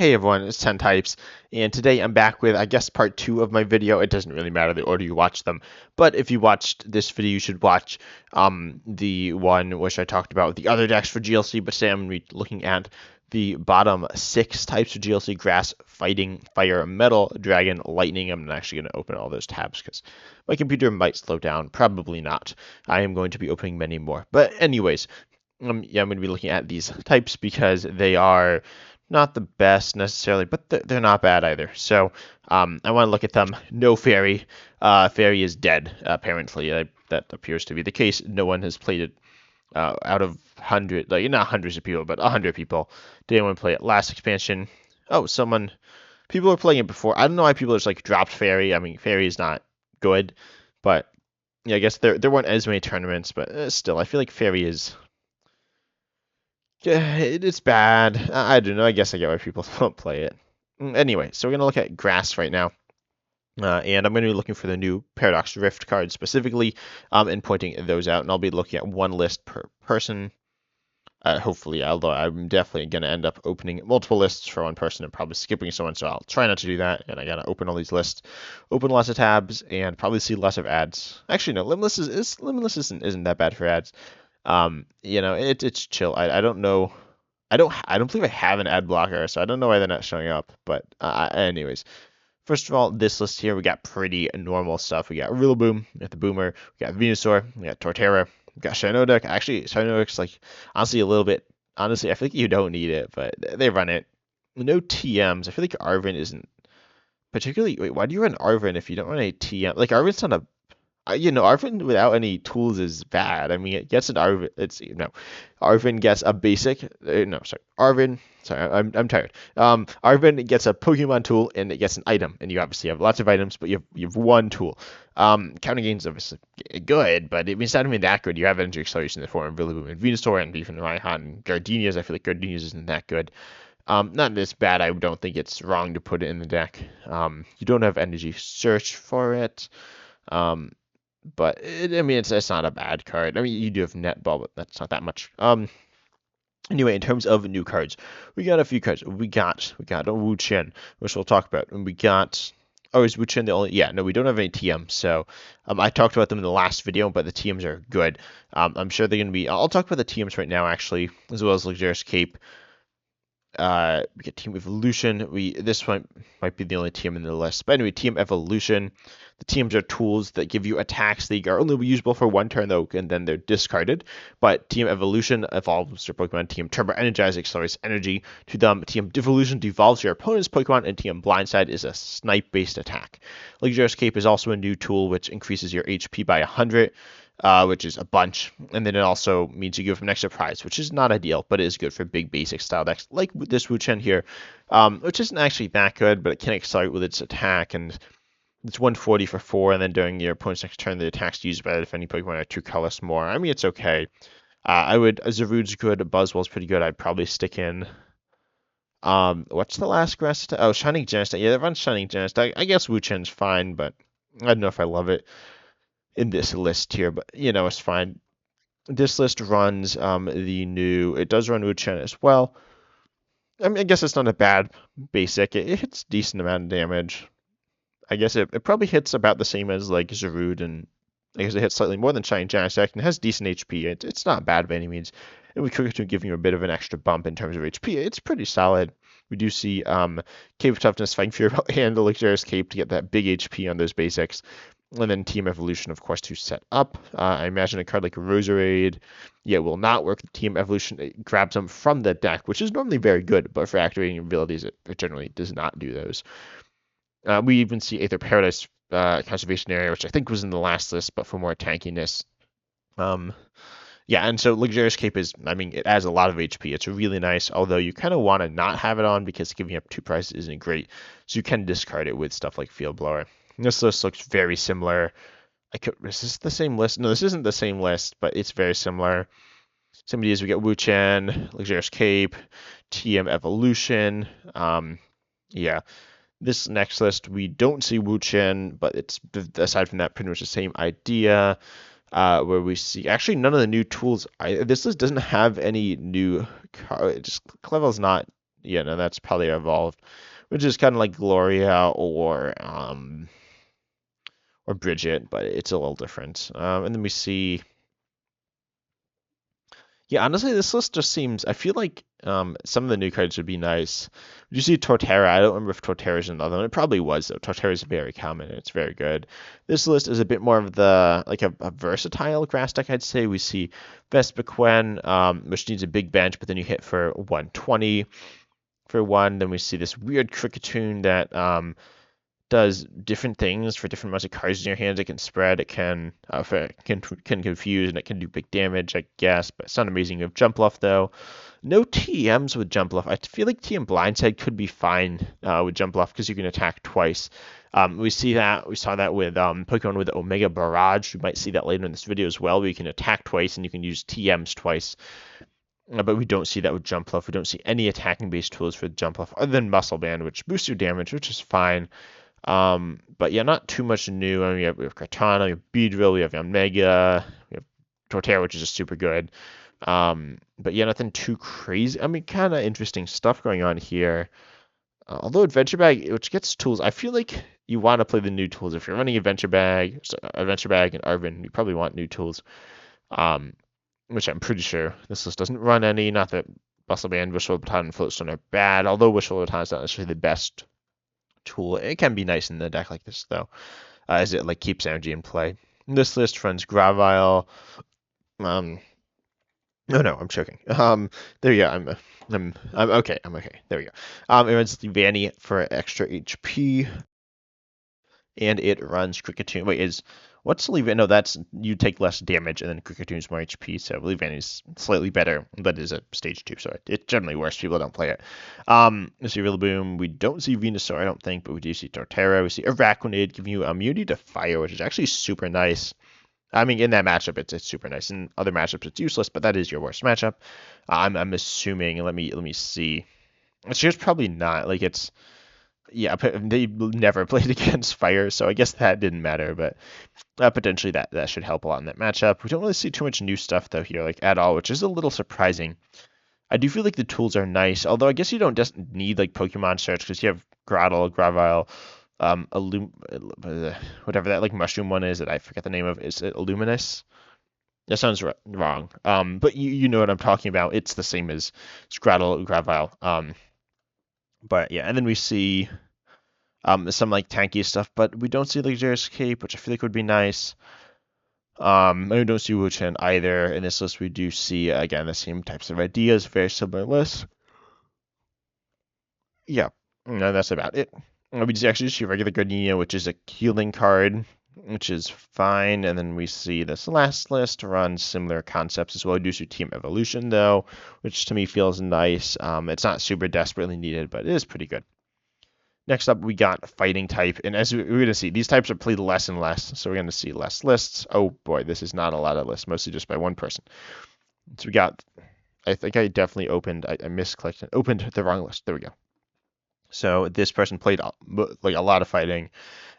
Hey everyone, it's 10 Types, and today I'm back with, I guess, part 2 of my video. It doesn't really matter the order you watch them, but if you watched this video, you should watch the one which I talked about with the other decks for GLC, but today I'm going to be looking at the bottom 6 types of GLC: Grass, Fighting, Fire, Metal, Dragon, Lightning. I'm actually going to open all those tabs because my computer might slow down. Probably not. I am going to be opening many more. But anyways, yeah, I'm going to be looking at these types because they are not the best necessarily, but they're not bad either. So I want to look at them. No fairy. Fairy is dead, apparently. That appears to be the case. No one has played it out of 100, like not hundreds of people, but 100 people. Did anyone play it last expansion? Oh, people are playing it before. I don't know why people just like dropped fairy. I mean, fairy is not good, but yeah, I guess there weren't as many tournaments, but still, I feel like fairy is. Yeah, it's bad. I don't know. I guess I get why people don't play it. Anyway, so we're going to look at grass right now. And I'm going to be looking for the new Paradox Rift cards specifically and pointing those out. And I'll be looking at one list per person. Hopefully, although I'm definitely going to end up opening multiple lists for one person and probably skipping someone. So I'll try not to do that. And I got to open all these lists, open lots of tabs, and probably see lots of ads. Actually, no, Limitless isn't that bad for ads. It's chill. I don't know. I don't believe I have an ad blocker, so I don't know why they're not showing up. But anyways, first of all, this list here we got pretty normal stuff. We got Rillaboom, we got the Boomer, we got Venusaur, we got Torterra, we got Shiinotic. Actually, Shiinotic's like honestly a little bit. Honestly, I feel like you don't need it, but they run it. No TMs. I feel like Arven isn't particularly. Wait, why do you run Arven if you don't run a TM? Like Arven's not a Arvin without any tools is bad. I mean, it gets an Arvin. Arvin gets a basic. No, sorry, Arvin. Sorry, I'm tired. Arvin gets a Pokemon tool and it gets an item, and you obviously have lots of items, but you have one tool. Counting gains obviously good, but it's not even that good. You have energy acceleration in the form of Rillaboom and Venusaur, and even Raihan and Gardenias. I feel like Gardenias isn't that good. Not this bad. I don't think it's wrong to put it in the deck. You don't have energy search for it. But it's not a bad card. I mean, you do have netball, but that's not that much. Anyway, in terms of new cards, we got a few cards. We got a Wu Chen, which we'll talk about, and we got. Oh, is Wu Chen the only? Yeah, no, we don't have any TM. So, I talked about them in the last video, but the TMs are good. I'm sure they're gonna be. I'll talk about the TMs right now, actually, as well as Luxurious Cape. We get Team Evolution. This one might be the only team in the list, but anyway, Team Evolution. The teams are tools that give you attacks. They are only usable for one turn though, and then they're discarded. But Team Evolution evolves your Pokemon. Team Turbo Energize accelerates energy to them. Team Devolution devolves your opponent's Pokemon, and Team Blindside is a snipe-based attack. Luxurious Cape is also a new tool which increases your HP by 100. Which is a bunch, and then it also means you give them an extra prize, which is not ideal, but it is good for big basic style decks like this Wu Chen here, which isn't actually that good, but it can accelerate with its attack, and it's 140 for 4, and then during your opponent's next turn, the attack's used by the defending Pokemon are 2 colors more. I mean, it's okay. Zarude's good, Buzzwell's pretty good. I'd probably stick in. What's the last grass? Oh, Shining Genesect. Yeah, that runs Shining Genesect. I guess Wu Chen's fine, but I don't know if I love it in this list here, but it's fine. This list runs it does run Wu Chen as well. I mean, I guess it's not a bad basic. It hits decent amount of damage. I guess it probably hits about the same as like Zarude, and I guess it hits slightly more than Shining Genesect and has decent HP. It's not bad by any means. And we could give you a bit of an extra bump in terms of HP. It's pretty solid. We do see Cape of Toughness, Fighting Fury, and the Luxurious Cape to get that big HP on those basics. And then Team Evolution, of course, to set up. I imagine a card like Roserade, will not work. Team Evolution, it grabs them from the deck, which is normally very good, but for activating abilities, it generally does not do those. We even see Aether Paradise Conservation Area, which I think was in the last list, but for more tankiness. And so Luxurious Cape it adds a lot of HP. It's really nice, although you kind of want to not have it on because giving up 2 prizes isn't great. So you can discard it with stuff like Field Blower. This list looks very similar. Is this the same list? No, this isn't the same list, but it's very similar. Some of these we get Wu Chen, Luxurious Cape, TM Evolution. This next list we don't see Wu Chen, but it's aside from that pretty much the same idea. Where we see actually none of the new tools. This list doesn't have any new. Just Clevel's not yeah, no, that's probably evolved, which is kind of like Gloria or Bridget, but it's a little different. And then we see, yeah, honestly, this list just seems. I feel like some of the new cards would be nice. Did you see Torterra? I don't remember if Torterra is another one. It probably was though. Torterra is very common and it's very good. This list is a bit more of the like a versatile grass deck, I'd say. We see Vespiquen, which needs a big bench, but then you hit for 120 for one. Then we see this weird Cricketune that does different things for different amounts of cards in your hands. It can spread, it can confuse, and it can do big damage, I guess. But it's not amazing. You have Jump Bluff though. No TMs with Jump Bluff. I feel like TM Blindside could be fine with Jump Bluff because you can attack twice. We saw that with Pokemon with Omega Barrage. We might see that later in this video as well, where you can attack twice and you can use TMs twice. But we don't see that with Jump Bluff. We don't see any attacking based tools for Jump Bluff other than Muscle Band, which boosts your damage, which is fine. But yeah, not too much new. I mean, we have Kartana, we have Beedrill, we have Omega, we have Torterra, which is just super good. But yeah, nothing too crazy. I mean, kind of interesting stuff going on here. Although Adventure Bag, which gets tools, I feel like you want to play the new tools. If you're running Adventure Bag and Arvin, you probably want new tools. Which I'm pretty sure this list doesn't run any. Not that Muscle Band, Wishful Baton, and Floatstone are bad, although Wishful Baton is not necessarily the best tool. It can be nice in a deck like this though, as it like keeps energy in play. This list runs Gravile. Oh no, I'm choking. There you go. I'm okay. I'm okay. There we go. It runs Vanny for extra HP, and it runs Cricketune. Wait, what's Leavanny? No, that's you take less damage, and then Crickatune's more HP. So Leavanny's slightly better, but is a stage 2, so it's generally worse. People don't play it. We see Rillaboom. We don't see Venusaur, I don't think, but we do see Torterra. We see Araquanid giving you immunity to fire, which is actually super nice. I mean, in that matchup, it's super nice. In other matchups, it's useless, but that is your worst matchup. I'm assuming. Let me see. It's just probably not. Like it's. Yeah, they never played against fire, so I guess that didn't matter. But potentially that should help a lot in that matchup. We don't really see too much new stuff though here, like at all, which is a little surprising. I do feel like the tools are nice, although I guess you don't just need like Pokemon search because you have Grottle, Gravile, whatever that like mushroom one is that I forget the name of. Is it Illuminous? That sounds wrong. But you know what I'm talking about. It's the same as Scrattle, Gravile. But yeah, and then we see some like tanky stuff, but we don't see Luxurious Cape, which I feel like would be nice. And we don't see Wu-Chen either. In this list, we do see, again, the same types of ideas, very similar list. Yeah, and that's about it. We just actually see regular Gardenia, which is a healing card, which is fine. And then we see this last list runs similar concepts as well. We do see Team Evolution, though, which to me feels nice. It's not super desperately needed, but it is pretty good. Next up, we got Fighting type, and as we're going to see, these types are played less and less, so we're going to see less lists. Oh boy, this is not a lot of lists, mostly just by one person. So we got, I think I definitely opened, I misclicked and opened the wrong list. There we go. So this person played like a lot of fighting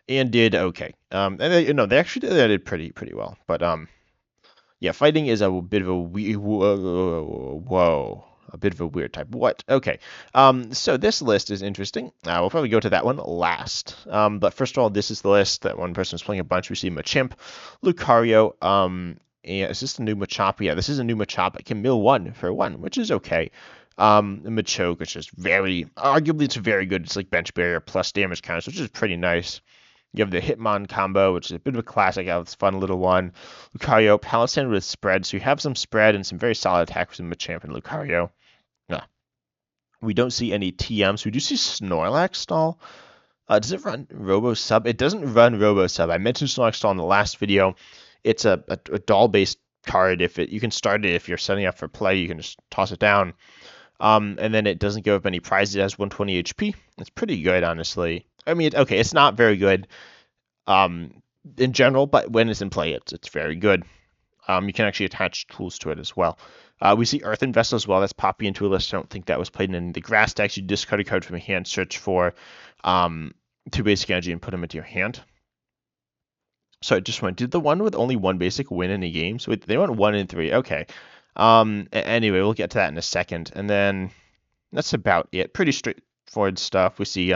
and did okay. And they actually did pretty well, but yeah, fighting is a bit of a a bit of a weird type. What? Okay. So this list is interesting. We'll probably go to that one last. But first of all, this is the list that one person is playing a bunch. We see Machamp, Lucario. And is this the new Machop? Yeah, this is a new Machop. It can mill 1 for 1, which is okay. Machoke, which is arguably it's very good. It's like bench barrier plus damage counters, which is pretty nice. You have the Hitmon combo, which is a bit of a classic. It's a fun little one. Lucario, Palisand with spread. So you have some spread and some very solid attacks with Machamp and Lucario. We don't see any TMs. We do see Snorlax stall. Does it run Robo Sub? It doesn't run Robo Sub. I mentioned Snorlax stall in the last video. It's a doll-based card. You can start it if you're setting up for play. You can just toss it down. And then it doesn't give up any prizes. It has 120 HP. It's pretty good, honestly. I mean, okay, it's not very good in general, but when it's in play, it's very good. You can actually attach tools to it as well. We see Earthen Vessel as well. That's popping into a list. I don't think that was played in the grass decks. You discard a card from your hand, search for 2 basic energy, and put them into your hand. So I just went. Did the one with only 1 basic win any games? So they went 1 and 3. Okay. Anyway, we'll get to that in a second. And then That's about it. Pretty straightforward stuff. We see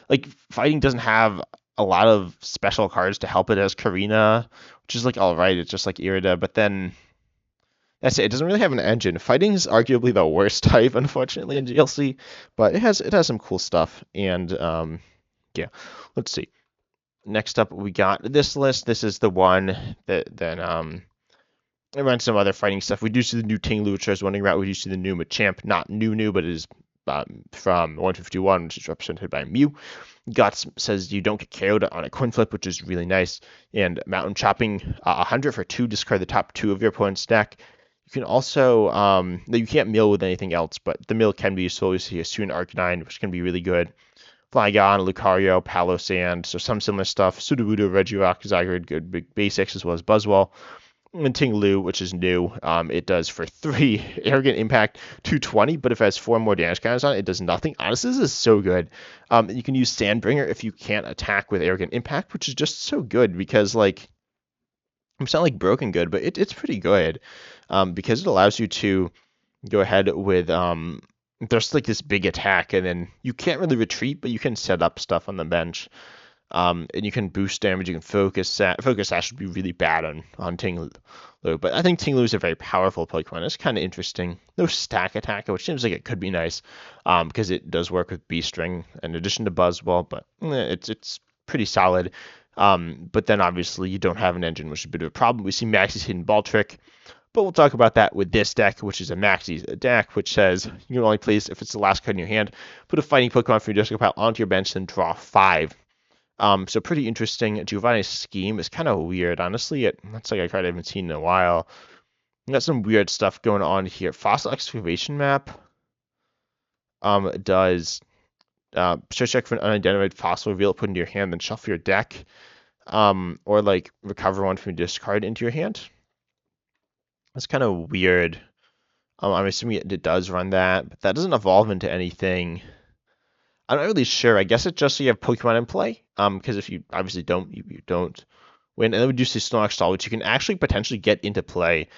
like fighting doesn't have a lot of special cards to help it as Karina, which is like all right. It's just like Irida, but then that's it. It doesn't really have an engine. Fighting is arguably the worst type, unfortunately, in GLC, but it has some cool stuff. And yeah, let's see. Next up, we got this list. This is the one that then I ran some other fighting stuff. We do see the new Tinglu, which I was wondering about. We do see the new Machamp, not new, but it is from 151, which is represented by Mew. Guts says you don't get KO'd on a coin flip, which is really nice. And Mountain Chopping, 100 for 2, discard the top 2 of your opponent's deck. You can also, you can't mill with anything else, but the mill can be useful. You see a Student Arcanine, which can be really good. Flygon, Lucario, Palossand, so some similar stuff. Sudowoodo, Regirock, Zygarde, good big basics, as well as Buzzwole. And Tinglu, which is new, it does for 3 Arrogant Impact, 220, but if it has 4 more damage counters on it, it does nothing. Honestly, this is so good. You can use Sandbringer if you can't attack with Arrogant Impact, which is just so good because, like, it's not like broken good, but it's pretty good because it allows you to go ahead with there's like this big attack, and then you can't really retreat, but you can set up stuff on the bench. And you can boost damage. You can focus. Focus Sash would be really bad on Tinglu, but I think Tinglu is a very powerful Pokemon. It's kind of interesting. No stack attacker, which seems like it could be nice, because it does work with B-String in addition to Buzzwole. But it's pretty solid. But then obviously you don't have an engine, which is a bit of a problem. We see Maxie's Hidden Ball Trick, but we'll talk about that with this deck, which is a Maxie's deck, which says you can only place if it's the last card in your hand. Put a fighting Pokemon from your discard pile onto your bench, then draw 5. So pretty interesting. Giovanni's Scheme is kind of weird. Honestly, that's like a card I haven't seen in a while. We got some weird stuff going on here. Fossil Excavation Map does search check for an unidentified fossil, reveal it, put into your hand, then shuffle your deck. Or like recover one from your discard into your hand. That's kind of weird. I'm assuming it does run that, but that doesn't evolve into anything. I'm not really sure. I guess it's just so you have Pokemon in play. Because if you obviously don't, you don't win. And then we do see Snorlax Stall, which you can actually potentially get into play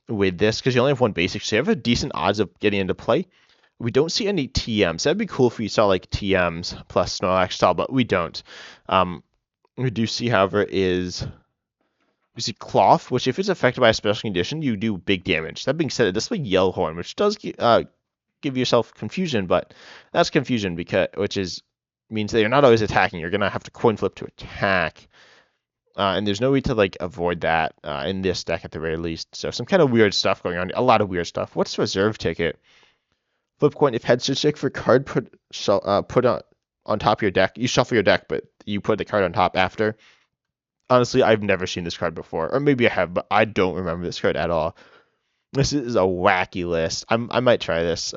with this, because you only have one basic, so you have a decent odds of getting into play. We don't see any TMs. That'd be cool if we saw like TMs plus Snorlax Stall, but we don't. We do see, however, we see Cloth, which if it's affected by a special condition, you do big damage. That being said, this is like Yellowhorn, which does give yourself confusion, but that's confusion which means that you're not always attacking. You're gonna have to coin flip to attack, and there's no way to like avoid that in this deck at the very least. So some kind of weird stuff going on. A lot of weird stuff. What's Reserve Ticket? Flip coin if head check for card put on top of your deck. You shuffle your deck, but you put the card on top after. Honestly, I've never seen this card before, or maybe I have, but I don't remember this card at all. This is a wacky list. I might try this.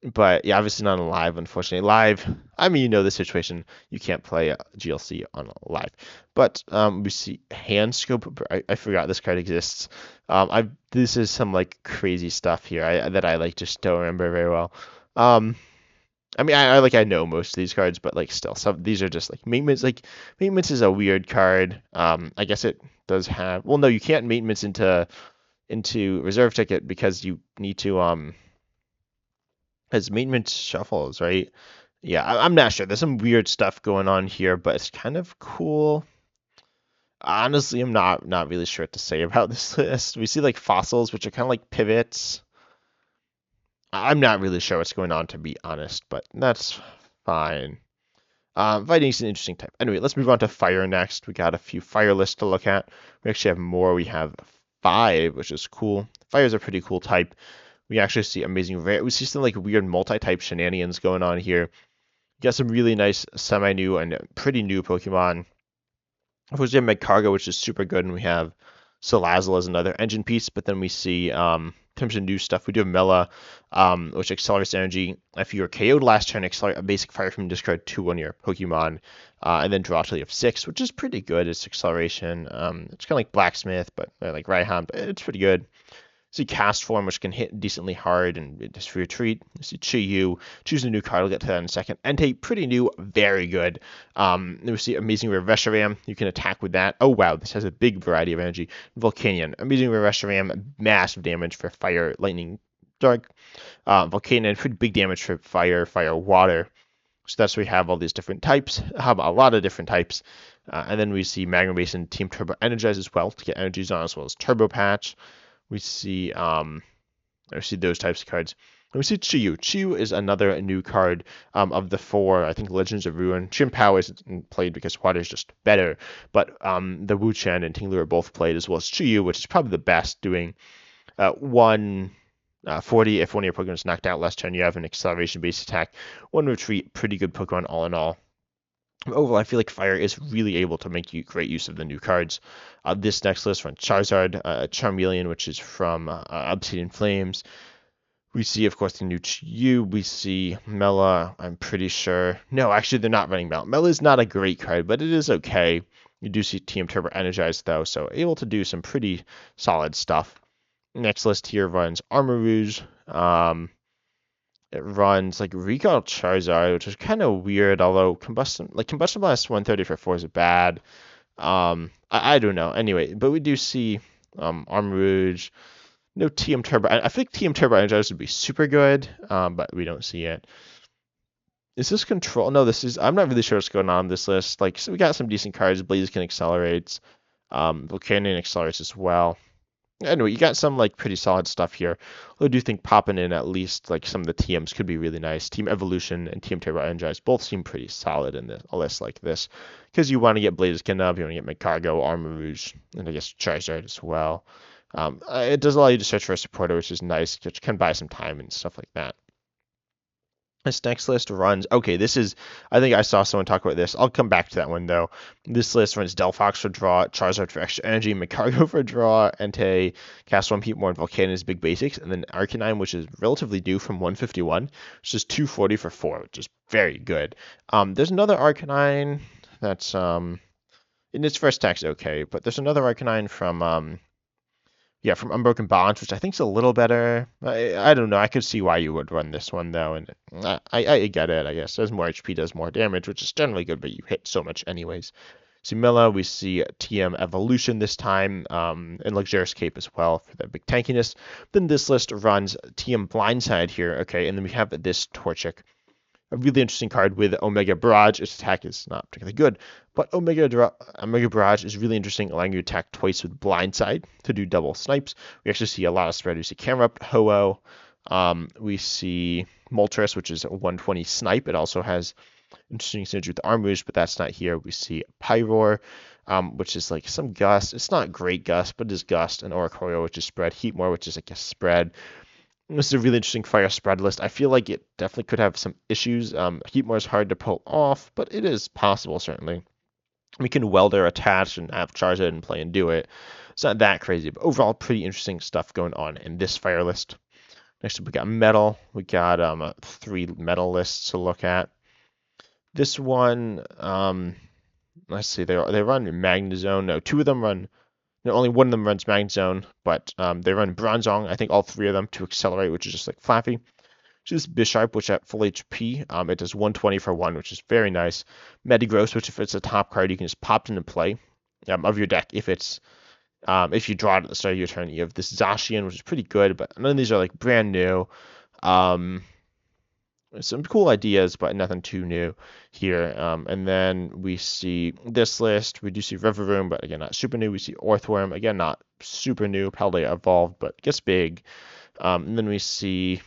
But yeah, obviously not on live, unfortunately. Live, I mean, you know the situation. You can't play GLC on live. But we see Hand Scope. I forgot this card exists. This is some like crazy stuff here that I like just don't remember very well. I mean, I know most of these cards, but like still, some these are just like maintenance. Like maintenance is a weird card. I guess it does have. Well, no, you can't maintenance into Reserve Ticket because you need to as maintenance shuffles, right? Yeah, I'm not sure. There's some weird stuff going on here, but it's kind of cool. Honestly, I'm not really sure what to say about this list. We see like fossils, which are kind of like pivots. I'm not really sure what's going on, to be honest, but that's fine. Fighting is an interesting type. Anyway, let's move on to fire next. We got a few fire lists to look at. We actually have more. We have 5, which is cool. Fire is a pretty cool type. We actually see amazing. We see some like weird multi-type shenanigans going on here. We got some really nice semi-new and pretty new Pokemon. Of course, we have Magcargo, which is super good, and we have Salazzle as another engine piece. But then we see, in terms of new stuff, we do have Mela, which accelerates energy. If you were KO'd last turn, accelerate a basic fire from discard 2 on your Pokemon, and then draw till you have 6, which is pretty good. It's acceleration. It's kind of like Blacksmith, but like Raihan, but it's pretty good. See Cast Form, which can hit decently hard and just for your treat. See Chi-Yu, choose a new card, we'll get to that in a second. Entei, pretty new, very good. Then we see Amazing Reshiram, you can attack with that. Oh wow, this has a big variety of energy. Volcanion, Amazing Reshiram, massive damage for fire, lightning dark. Volcano, pretty big damage for fire, fire, water. So that's where we have all these different types, have a lot of different types. And then we see Magma Basin, Team Turbo Energize as well to get energies on, as well as Turbo Patch. We see those types of cards. And we see Chiyu. Chiyu is another new card of the four, I think, Legends of Ruin. Chim Pao isn't played because water is just better, but the Wu Chen and Tinglu are both played, as well as Chiyu, which is probably the best, doing 140 if one of your Pokemon is knocked out last turn. You have an acceleration-based attack, one retreat, pretty good Pokemon all in all. Overall, I feel like Fire is really able to make you great use of the new cards. This next list runs Charizard, Charmeleon, which is from Obsidian Flames. We see, of course, the new Chiyu. We see Mela, I'm pretty sure. No, actually, they're not running Mela. Mela is not a great card, but it is okay. You do see Team Turbo Energized, though, so able to do some pretty solid stuff. Next list here runs Armarouge. It runs like Recall Charizard, which is kind of weird, although Combustion Blast 130 for 4 is bad. I don't know. Anyway, but we do see Armarouge. No TM Turbo. I feel like TM Turbo Energize would be super good, but we don't see it. Is this Control? No, this is. I'm not really sure what's going on this list. Like, so we got some decent cards. Blaziken accelerates. Volcanion accelerates as well. Anyway, you got some like pretty solid stuff here. I do think popping in at least like some of the TMs could be really nice. Team Evolution and Team Turbo Energize both seem pretty solid in a list like this, because you want to get Blaziken up, you want to get Magcargo, Armarouge, and I guess Charizard as well. It does allow you to search for a supporter, which is nice, which can buy some time and stuff like that. This next list runs. Okay, this is. I think I saw someone talk about this. I'll come back to that one though. This list runs Delphox for draw, Charizard for extra energy, Magcargo for draw, Entei, Cast 1 Peatmore, and Volcanion is big basics, and then Arcanine, which is relatively new from 151, which is 240 for 4, which is very good. There's another Arcanine that's in its first attack's okay, but there's another Arcanine from from Unbroken Bonds, which I think is a little better. I don't know. I could see why you would run this one though, and I get it. I guess as more HP does more damage, which is generally good, but you hit so much anyways. Sumilla, we see TM Evolution this time, and Luxurious Cape as well for the big tankiness. Then this list runs TM Blindside here, okay, and then we have this Torchic, a really interesting card with Omega Barrage. Its attack is not particularly good, but Omega Barrage is really interesting, allowing you to attack twice with Blindside to do double snipes. We actually see a lot of spread. We see Camerupt, Ho-Oh. We see Moltres, which is a 120 snipe. It also has interesting synergy with the Armarouge, but that's not here. We see Pyroar, which is like some Gust. It's not great Gust, but it is Gust. And Oricorio, which is spread. Heatmore, which is like a spread. This is a really interesting fire spread list. I feel like it definitely could have some issues. Heatmore is hard to pull off, but it is possible, certainly. We can Welder attach and have Charizard and play and do it. It's not that crazy, but overall, pretty interesting stuff going on in this fire list. Next up, we got metal. We got 3 metal lists to look at. This one, let's see, they run Magnezone. No, 2 of them run. No, only one of them runs Magnezone, but they run Bronzong, I think all 3 of them, to accelerate, which is just like Flappy. So this Bisharp, which at full HP, it does 120 for 1, which is very nice. Metagross, which if it's a top card, you can just pop it into play of your deck. If you draw it at the start of your turn, you have this Zacian, which is pretty good, but none of these are like brand new. Some cool ideas, but nothing too new here. And then we see this list. We do see Rivaroom, but again, not super new. We see Orthworm, again, not super new. Paldea evolved, but gets big. And then we see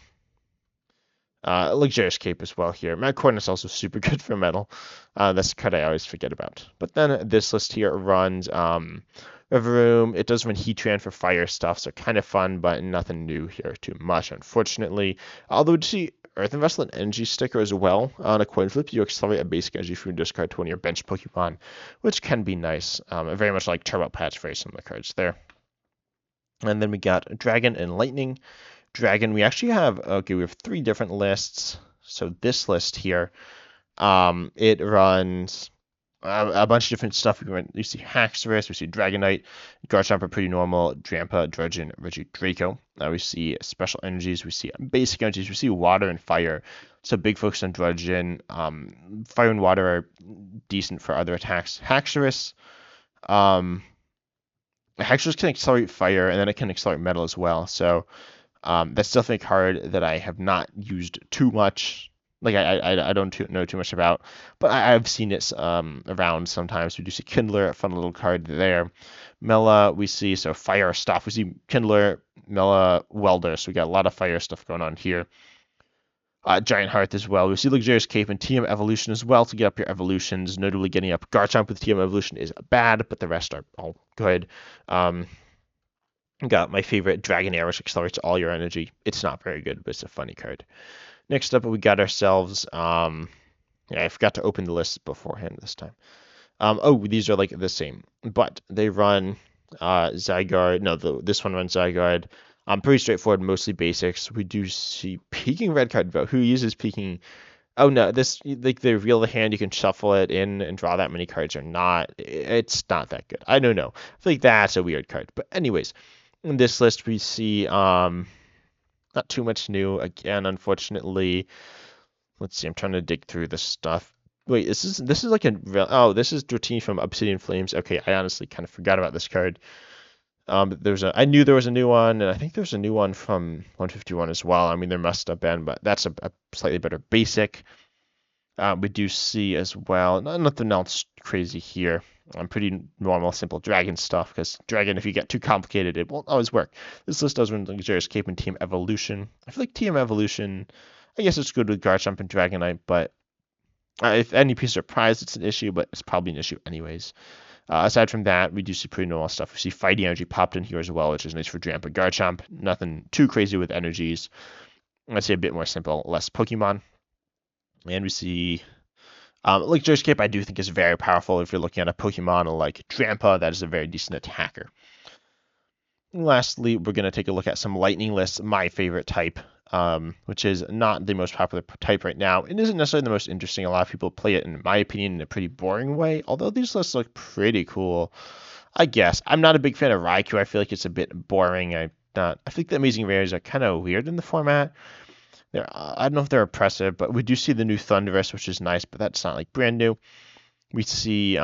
Luxurious Cape as well here. Magcorn is also super good for metal. That's a card I always forget about. But then this list here runs Rivaroom. It does run Heatran for fire stuff, so kind of fun, but nothing new here too much, unfortunately. Although we see Earth and Vessel and Energy Sticker as well. On a coin flip, you accelerate a basic energy from your discard to one of your bench Pokemon, which can be nice. Very much like Turbo Patch, very similar cards there. And then we got Dragon and Lightning. Dragon, we actually have, we have 3 different lists. So this list here, it runs a bunch of different stuff. You see Haxorus, we see Dragonite, Garchomp are pretty normal, Drampa, Drudgeon, Regidraco. We see special energies, we see basic energies, we see water and fire. So big focus on Drudgeon. Fire and water are decent for other attacks. Haxorus can accelerate fire, and then it can accelerate metal as well. So That's definitely a card that I have not used too much. Like I don't know too much about, but I've seen it around sometimes. We do see Kindler, a fun little card there. Mela, we see so fire stuff. We see Kindler, Mela, Welder. So we got a lot of fire stuff going on here. Giant Hearth as well. We see Luxurious Cape and TM Evolution as well to get up your evolutions. Notably, getting up Garchomp with TM Evolution is bad, but the rest are all good. Got my favorite Dragonair, which accelerates all your energy. It's not very good, but it's a funny card. Next up, we got ourselves. Yeah, I forgot to open the list beforehand this time. Oh, these are like the same, but they run Zygarde. No, this one runs Zygarde. Pretty straightforward, mostly basics. We do see Peaking Red card, but who uses Peaking? Oh no, this like they reveal the hand, you can shuffle it in and draw that many cards or not. It's not that good. I don't know. I feel like that's a weird card. But anyways, in this list we see not too much new. Again, unfortunately. Let's see, I'm trying to dig through this stuff. Wait, this is like a real this is Dratini from Obsidian Flames. Okay, I honestly kind of forgot about this card. I knew there was a new one, and I think there's a new one from 151 as well. I mean, there must have been, but that's a slightly better basic. We do see as well, nothing else crazy here. Pretty normal, simple dragon stuff, because dragon, if you get too complicated, it won't always work. This list does run Luxurious Cape and Team Evolution. I feel like Team Evolution, I guess it's good with Garchomp and Dragonite, but if any piece of prize, it's an issue, but it's probably an issue anyways. Aside from that, we do see pretty normal stuff. We see Fighting Energy popped in here as well, which is nice for Drampa Garchomp. Nothing too crazy with energies. I'd say a bit more simple, less Pokemon. And we see Luxurious Cape, I do think is very powerful if you're looking at a Pokemon like Drampa, that is a very decent attacker. And lastly, we're going to take a look at some Lightning lists, my favorite type, which is not the most popular type right now. It isn't necessarily the most interesting. A lot of people play it, in my opinion, in a pretty boring way, although these lists look pretty cool, I guess. I'm not a big fan of Raikou. I feel like it's a bit boring. I think the Amazing Rares are kind of weird in the format. I don't know if they're oppressive, but we do see the new Thundurus, which is nice, but that's not like brand new. We see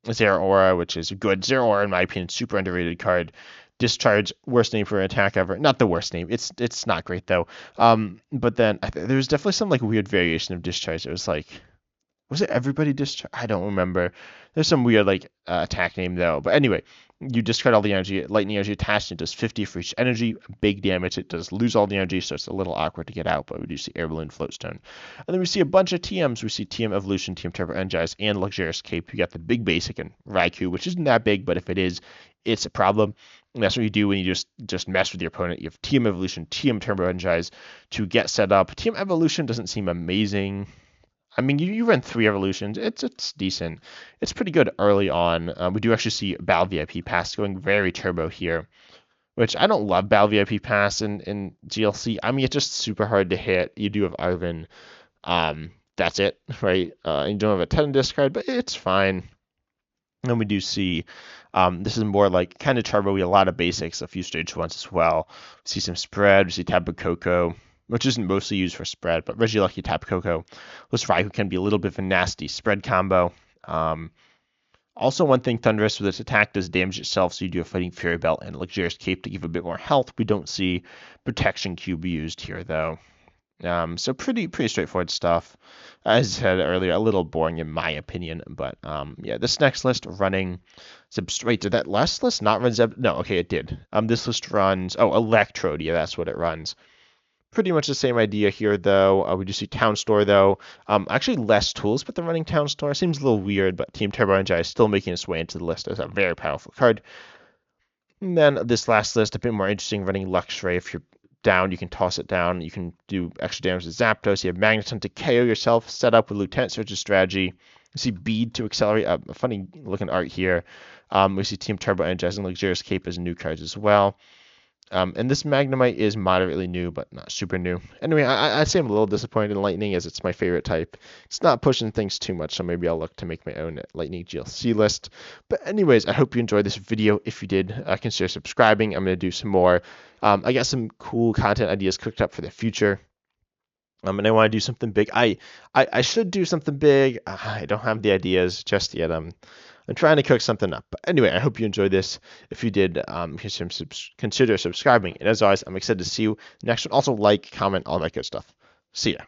Zeraora, which is good. Zeraora, in my opinion, super underrated card. Discharge, worst name for an attack ever. Not the worst name. It's not great though. But then there's definitely some like weird variation of Discharge. It was like, was it everybody Discharge? I don't remember. There's some weird like attack name though. But anyway, you discard all the energy. Lightning energy attached. It does 50 for each energy. Big damage. It does lose all the energy, so it's a little awkward to get out. But we do see Air Balloon, Floatstone, and then we see a bunch of TMs. We see TM Evolution, TM Turbo Energize, and Luxurious Cape. You got the big basic and Raikou, which isn't that big, but if it is, it's a problem. And that's what you do when you just mess with your opponent. You have TM Evolution, TM Turbo Energize to get set up. TM Evolution doesn't seem amazing. I mean, you run 3 evolutions. It's decent. It's pretty good early on. We do actually see Battle VIP Pass going very turbo here, which I don't love Battle VIP Pass in GLC. I mean, it's just super hard to hit. You do have Arvin. That's it, right? You don't have a ton of discard, but it's fine. And we do see this is more like kind of turbo. We have a lot of basics, a few stage ones as well. We see some spread. We see Tapu Koko, which isn't mostly used for spread, but Regieleki Tapu Koko. This Raikou can be a little bit of a nasty spread combo. Also, one thing, Thundurus with its attack does damage itself, so you do a Fighting Fury Belt and Luxurious Cape to give a bit more health. We don't see Protection Cube used here, though. So pretty straightforward stuff. As I said earlier, a little boring in my opinion, but yeah, this next list running Wait, did that last list not run Zeb? No, okay, it did. This list runs, Electrode, yeah, that's what it runs. Pretty much the same idea here, though. We do see Town Store, though. Actually, less tools, but the running Town Store seems a little weird, but Team Turbo Energy is still making its way into the list as a very powerful card. And then this last list, a bit more interesting, running Luxray. If you're down, you can toss it down. You can do extra damage with Zapdos. You have Magneton to KO yourself, set up with Lieutenant Surge's strategy. You see Bead to accelerate. A funny looking art here. We see Team Turbo Energize and Luxurious Cape as new cards as well. And this Magnemite is moderately new, but not super new. Anyway, I'd say I'm a little disappointed in Lightning as it's my favorite type. It's not pushing things too much, so maybe I'll look to make my own Lightning GLC list. But anyways, I hope you enjoyed this video. If you did, consider subscribing. I'm going to do some more. I got some cool content ideas cooked up for the future. And I want to do something big. I should do something big. I don't have the ideas just yet. I'm trying to cook something up. But anyway, I hope you enjoyed this. If you did, consider subscribing. And as always, I'm excited to see you next one. Also, like, comment, all that good stuff. See ya.